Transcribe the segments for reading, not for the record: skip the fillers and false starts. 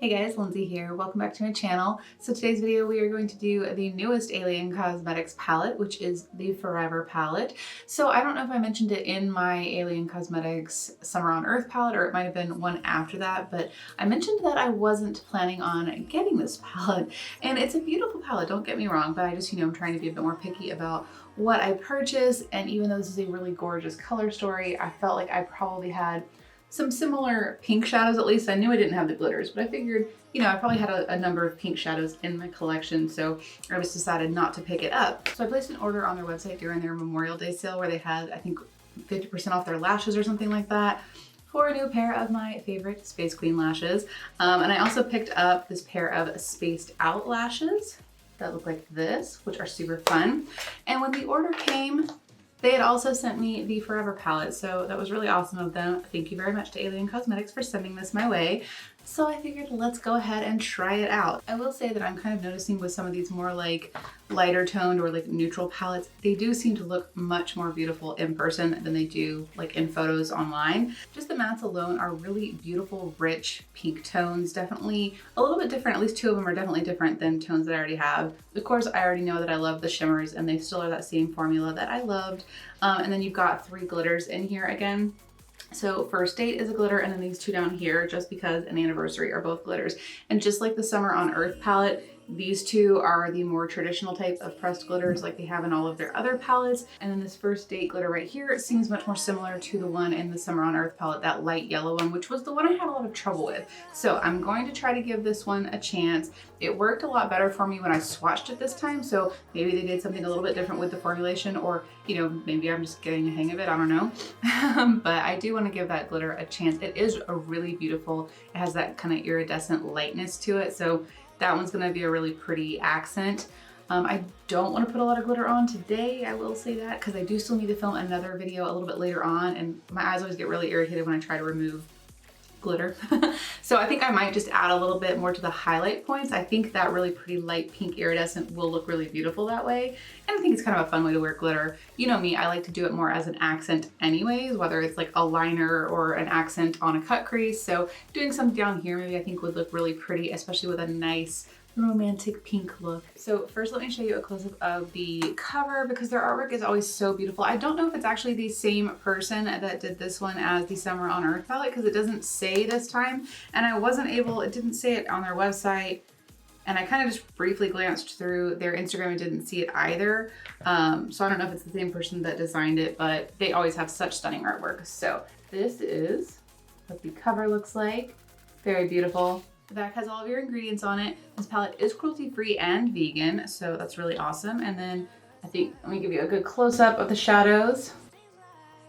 Hey guys, Lindsay here. Welcome back to my channel. So today's video we are going to do the newest Alien Cosmetics palette, which is the Forever palette. So I don't know if I mentioned it in my Alien Cosmetics Summer on Earth palette, or it might have been one after that, but I mentioned that I wasn't planning on getting this palette. And it's a beautiful palette, don't get me wrong, but I just, I'm trying to be a bit more picky about what I purchase. And even though this is a really gorgeous color story, I felt like I probably had some similar pink shadows. At least I knew I didn't have the glitters, but I figured, I probably had a number of pink shadows in my collection, so I just decided not to pick it up. So I placed an order on their website during their Memorial Day sale where they had, I think, 50% off their lashes or something like that for a new pair of my favorite Space Queen lashes. And I also picked up this pair of spaced out lashes that look like this, which are super fun. And when the order came, they had also sent me the Forever palette, so that was really awesome of them. Thank you very much to Alien Cosmetics for sending this my way. So I figured let's go ahead and try it out. I will say that I'm kind of noticing with some of these more like lighter toned or like neutral palettes, they do seem to look much more beautiful in person than they do like in photos online. Just the mattes alone are really beautiful, rich pink tones. Definitely a little bit different. At least two of them are definitely different than tones that I already have. Of course, I already know that I love the shimmers and they still are that same formula that I loved. And then you've got 3 glitters in here again. So First Date is a glitter, and then these 2 down here, Just Because and Anniversary, are both glitters. And just like the Summer on Earth palette, these 2 are the more traditional type of pressed glitters like they have in all of their other palettes. And then this First Date glitter right here seems much more similar to the one in the Summer on Earth palette, that light yellow one, which was the one I had a lot of trouble with. So I'm going to try to give this one a chance. It worked a lot better for me when I swatched it this time, so maybe they did something a little bit different with the formulation, or maybe I'm just getting a hang of it, I don't know. But I do want to give that glitter a chance. It is a really beautiful, it has that kind of iridescent lightness to it, so that one's going to be a really pretty accent. I don't want to put a lot of glitter on today, I will say that, because I do still need to film another video a little bit later on, and my eyes always get really irritated when I try to remove glitter. So I think I might just add a little bit more to the highlight points. I think that really pretty light pink iridescent will look really beautiful that way. And I think it's kind of a fun way to wear glitter. You know me, I like to do it more as an accent anyways, whether it's like a liner or an accent on a cut crease. So doing some down here maybe I think would look really pretty, especially with a nice romantic pink look. So first let me show you a close-up of the cover because their artwork is always so beautiful. I don't know if it's actually the same person that did this one as the Summer on Earth palette because it doesn't say this time, and I wasn't able, it didn't say it on their website, and I kind of just briefly glanced through their Instagram and didn't see it either. So I don't know if it's the same person that designed it, but they always have such stunning artwork. So this is what the cover looks like. Very beautiful. The back has all of your ingredients on it. This palette is cruelty-free and vegan, so that's really awesome. And then I think, let me give you a good close-up of the shadows.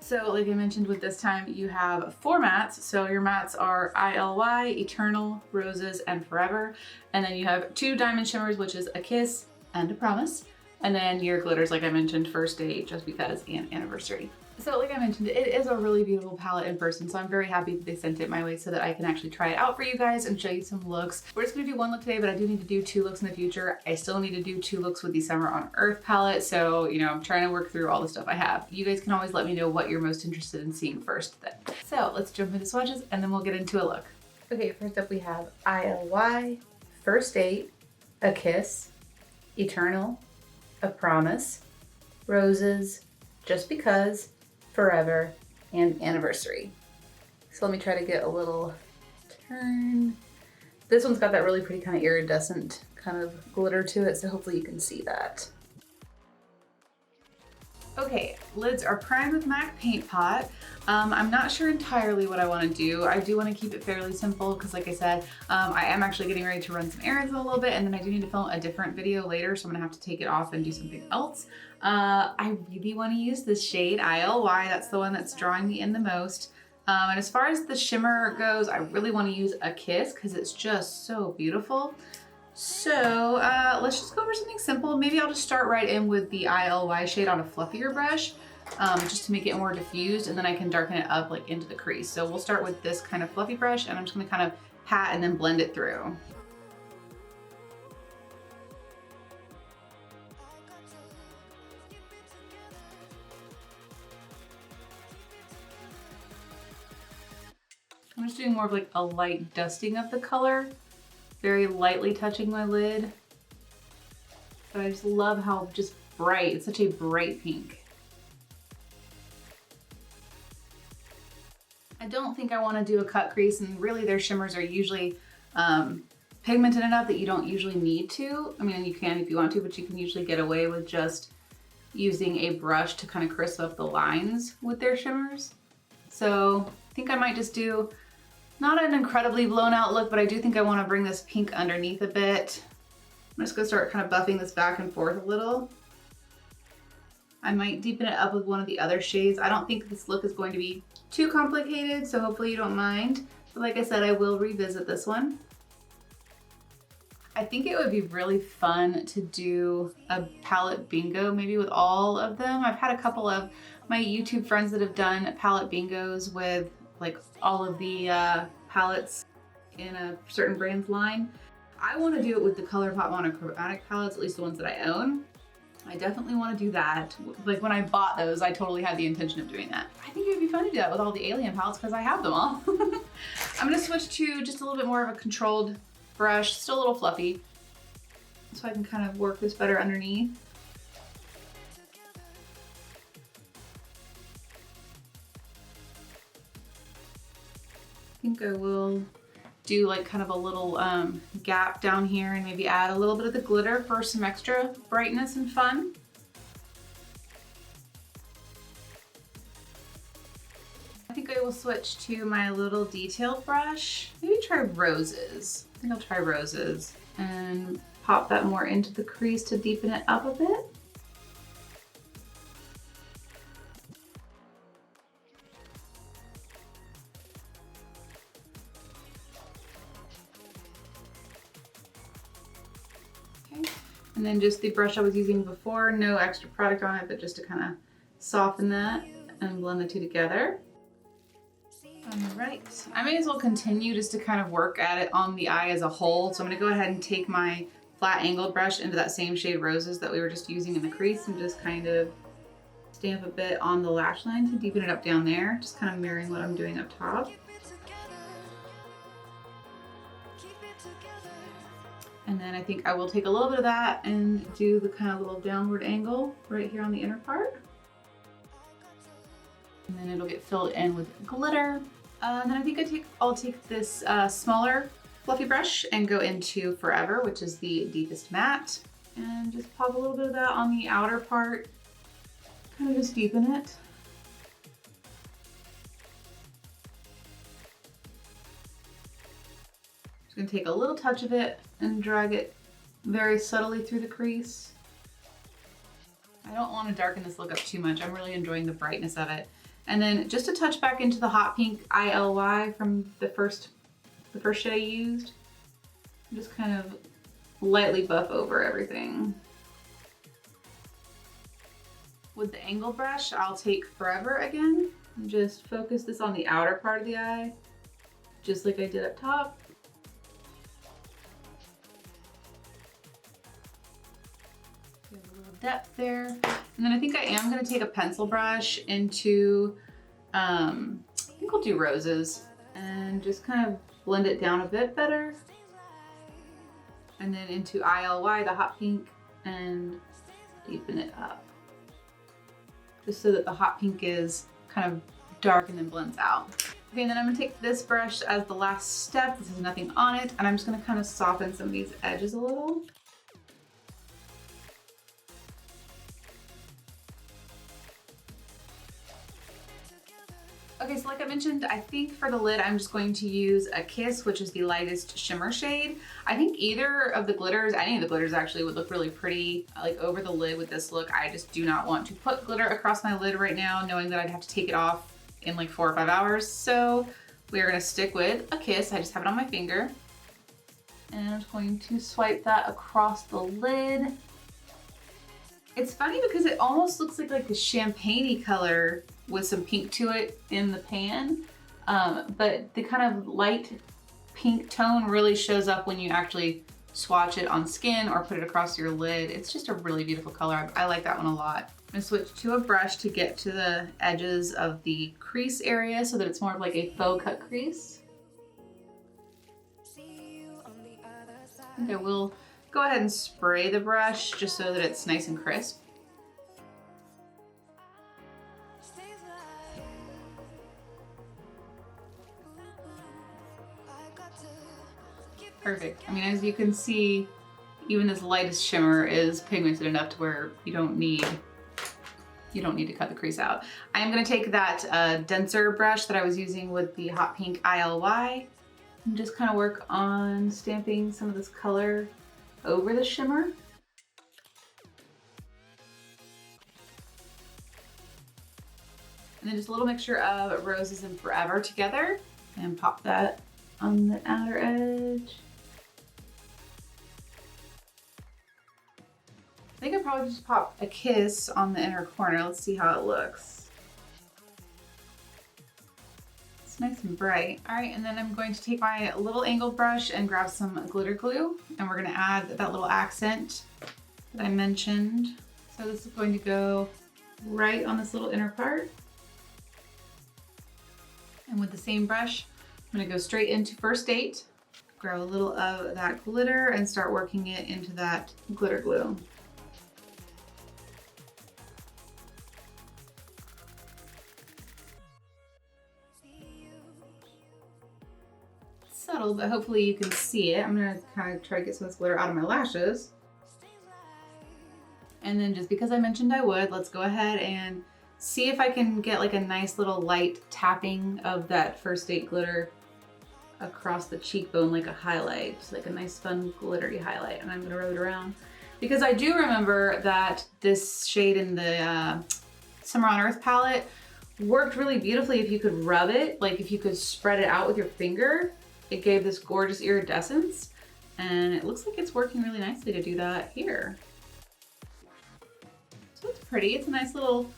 So like I mentioned with this time, you have 4 mattes. So your mattes are ILY, Eternal, Roses, and Forever. And then you have 2 diamond shimmers, which is A Kiss and A Promise. And then your glitters, like I mentioned, First Date, Just Because, and Anniversary. So like I mentioned, it is a really beautiful palette in person, so I'm very happy that they sent it my way so that I can actually try it out for you guys and show you some looks. We're just gonna do 1 look today, but I do need to do 2 looks in the future. I still need to do 2 looks with the Summer on Earth palette, so I'm trying to work through all the stuff I have. You guys can always let me know what you're most interested in seeing first then. So let's jump into swatches and then we'll get into a look. Okay, first up we have ILY, First Date, A Kiss, Eternal, A Promise, Roses, Just Because, Forever, and Anniversary. So let me try to get a little turn. This one's got that really pretty kind of iridescent kind of glitter to it, so hopefully you can see that. Okay, lids are primed with MAC Paint Pot. I'm not sure entirely what I want to do. I do want to keep it fairly simple because like I said, I am actually getting ready to run some errands in a little bit, and then I do need to film a different video later, so I'm gonna have to take it off and do something else. I really want to use this shade ILY. That's the one that's drawing me in the most. And as far as the shimmer goes, I really want to use A Kiss because it's just so beautiful. So let's just go over something simple. Maybe I'll just start right in with the ILY shade on a fluffier brush, just to make it more diffused, and then I can darken it up like into the crease. So we'll start with this kind of fluffy brush, and I'm just gonna kind of pat and then blend it through. I'm just doing more of like a light dusting of the color very lightly touching my lid. But I just love how just bright, it's such a bright pink. I don't think I want to do a cut crease, and really their shimmers are usually pigmented enough that you don't usually need to. I mean, you can if you want to, but you can usually get away with just using a brush to kind of crisp up the lines with their shimmers. So I think I might just do not an incredibly blown out look, but I do think I want to bring this pink underneath a bit. I'm just gonna start kind of buffing this back and forth a little. I might deepen it up with one of the other shades. I don't think this look is going to be too complicated, so hopefully you don't mind. But like I said, I will revisit this one. I think it would be really fun to do a palette bingo, maybe with all of them. I've had a couple of my YouTube friends that have done palette bingos with like all of the palettes in a certain brand's line. I want to do it with the ColourPop monochromatic palettes, at least the ones that I own. I definitely want to do that. Like when I bought those, I totally had the intention of doing that. I think it would be fun to do that with all the Alien palettes because I have them all. I'm going to switch to just a little bit more of a controlled brush, still a little fluffy, so I can kind of work this better underneath. I think I will do like kind of a little gap down here and maybe add a little bit of the glitter for some extra brightness and fun. I think I will switch to my little detailed brush. Maybe try roses. I think I'll try roses and pop that more into the crease to deepen it up a bit. And then just the brush I was using before, no extra product on it, but just to kind of soften that and blend the two together. All right, I may as well continue just to kind of work at it on the eye as a whole. So I'm gonna go ahead and take my flat angled brush into that same shade Roses that we were just using in the crease and just kind of stamp a bit on the lash line to deepen it up down there, just kind of mirroring what I'm doing up top. And then I think I will take a little bit of that and do the kind of little downward angle right here on the inner part. And then it'll get filled in with glitter. Then I think I'll take this smaller fluffy brush and go into Forever, which is the deepest matte. And just pop a little bit of that on the outer part. Kind of just deepen it. Just gonna take a little touch of it and drag it very subtly through the crease. I don't want to darken this look up too much. I'm really enjoying the brightness of it. And then just a touch back into the hot pink ILY from the first shade I used. Just kind of lightly buff over everything. With the angle brush, I'll take Forever again and just focus this on the outer part of the eye, just like I did up top. Give a little depth there. And then I think I am gonna take a pencil brush into, I think I'll do Roses and just kind of blend it down a bit better. And then into ILY, the hot pink, and deepen it up. Just so that the hot pink is kind of dark and then blends out. Okay, and then I'm gonna take this brush as the last step. This has nothing on it, and I'm just gonna kind of soften some of these edges a little. Okay, so like I mentioned, I think for the lid, I'm just going to use a Kiss, which is the lightest shimmer shade. I think either of the glitters, any of the glitters actually would look really pretty like over the lid with this look. I just do not want to put glitter across my lid right now, knowing that I'd have to take it off in like 4 or 5 hours. So we are gonna stick with a Kiss. I just have it on my finger. And I'm just going to swipe that across the lid. It's funny because it almost looks like a champagne-y color with some pink to it in the pan, but the kind of light pink tone really shows up when you actually swatch it on skin or put it across your lid. It's just a really beautiful color. I like that one a lot. I'm gonna switch to a brush to get to the edges of the crease area so that it's more of like a faux cut crease. I think I will go ahead and spray the brush just so that it's nice and crisp. Perfect. I mean, as you can see, even this lightest shimmer is pigmented enough to where you don't need to cut the crease out. I am gonna take that denser brush that I was using with the hot pink ILY and just kind of work on stamping some of this color over the shimmer. And then just a little mixture of Roses and Forever together and pop that on the outer edge. I think I'll probably just pop a Kiss on the inner corner. Let's see how it looks. It's nice and bright. All right, and then I'm going to take my little angled brush and grab some glitter glue, and we're gonna add that little accent that I mentioned. So this is going to go right on this little inner part. And with the same brush, I'm gonna go straight into First Date, grab a little of that glitter and start working it into that glitter glue. Subtle, but hopefully you can see it. I'm gonna kind of try to get some of this glitter out of my lashes. And then just because I mentioned I would, let's go ahead and see if I can get like a nice little light tapping of that First Date glitter across the cheekbone, like a highlight, just like a nice fun glittery highlight. And I'm gonna rub it around because I do remember that this shade in the Summer on Earth palette worked really beautifully if you could rub it, like if you could spread it out with your finger. It gave this gorgeous iridescence, and it looks like it's working really nicely to do that here. So it's pretty. It's a nice little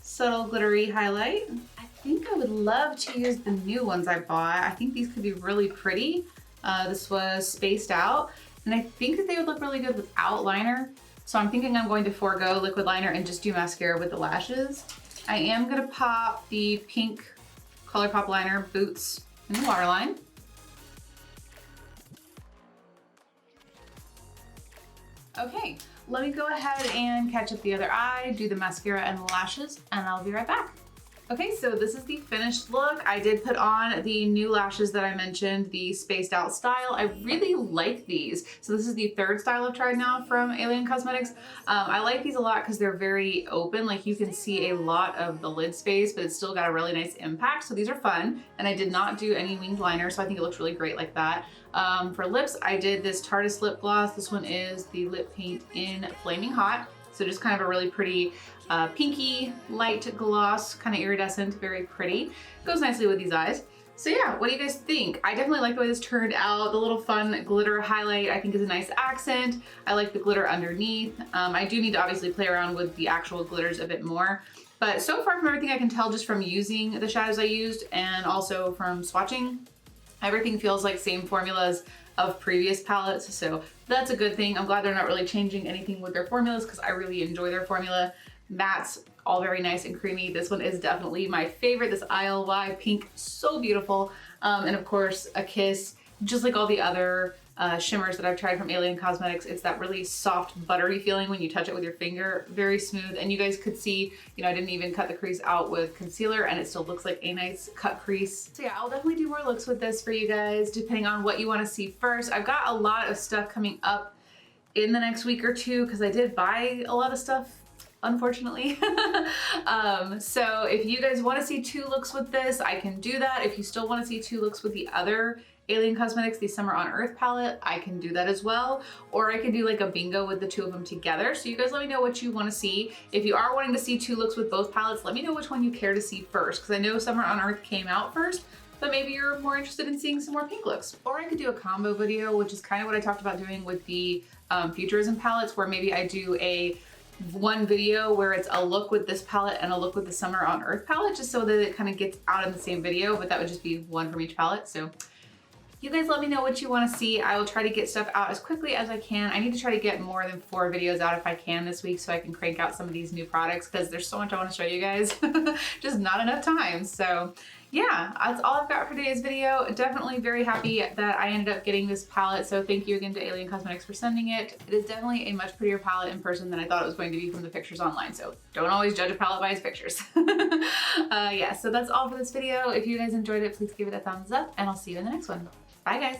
subtle glittery highlight. I think I would love to use the new ones I bought. I think these could be really pretty. This was Spaced Out, and I think that they would look really good without liner. So I'm thinking I'm going to forego liquid liner and just do mascara with the lashes. I am gonna pop the pink ColourPop liner Boots in the waterline. Okay, let me go ahead and catch up the other eye, do the mascara and the lashes, and I'll be right back. Okay, so this is the finished look. I did put on the new lashes that I mentioned, the Spaced Out style. I really like these. So this is the third style I've tried now from Alien Cosmetics. I like these a lot because they're very open. Like you can see a lot of the lid space, but it's still got a really nice impact. So these are fun. And I did not do any winged liner, so I think it looks really great like that. For lips, I did this Tarteist lip gloss. This one is the lip paint in Flaming Hot. So just kind of a really pretty pinky light gloss, kind of iridescent, very pretty. Goes nicely with these eyes. So yeah, what do you guys think? I definitely like the way this turned out. The little fun glitter highlight I think is a nice accent. I like the glitter underneath. I do need to obviously play around with the actual glitters a bit more. But so far from everything I can tell just from using the shadows I used and also from swatching, everything feels like same formulas of previous palettes, so that's a good thing. I'm glad they're not really changing anything with their formulas because I really enjoy their formula. Mattes, all very nice and creamy. This one is definitely my favorite. This ILY pink, so beautiful. And of course, a Kiss, just like all the other shimmers that I've tried from Alien Cosmetics. It's that really soft, buttery feeling when you touch it with your finger. Very smooth. And you guys could see, you know, I didn't even cut the crease out with concealer and it still looks like a nice cut crease. So yeah, I'll definitely do more looks with this for you guys, depending on what you want to see first. I've got a lot of stuff coming up in the next week or two because I did buy a lot of stuff, unfortunately. So if you guys want to see 2 looks with this, I can do that. If you still want to see 2 looks with the other Alien Cosmetics, the Summer on Earth palette, I can do that as well. Or I can do like a bingo with the 2 of them together. So you guys let me know what you want to see. If you are wanting to see 2 looks with both palettes, let me know which one you care to see first, because I know Summer on Earth came out first, but maybe you're more interested in seeing some more pink looks. Or I could do a combo video, which is kind of what I talked about doing with the Futurism palettes, where maybe I do one video where it's a look with this palette and a look with the Summer on Earth palette, just so that it kind of gets out in the same video, but that would just be one from each palette. So you guys let me know what you want to see. I will try to get stuff out as quickly as I can. I need to try to get more than 4 videos out if I can this week so I can crank out some of these new products because there's so much I want to show you guys. Just not enough time. So yeah, that's all I've got for today's video. Definitely very happy that I ended up getting this palette, so thank you again to Alien Cosmetics for sending it. It is definitely a much prettier palette in person than I thought it was going to be from the pictures online, so don't always judge a palette by its pictures. Yeah, so that's all for this video. If you guys enjoyed it, please give it a thumbs up, and I'll see you in the next one. Bye, guys.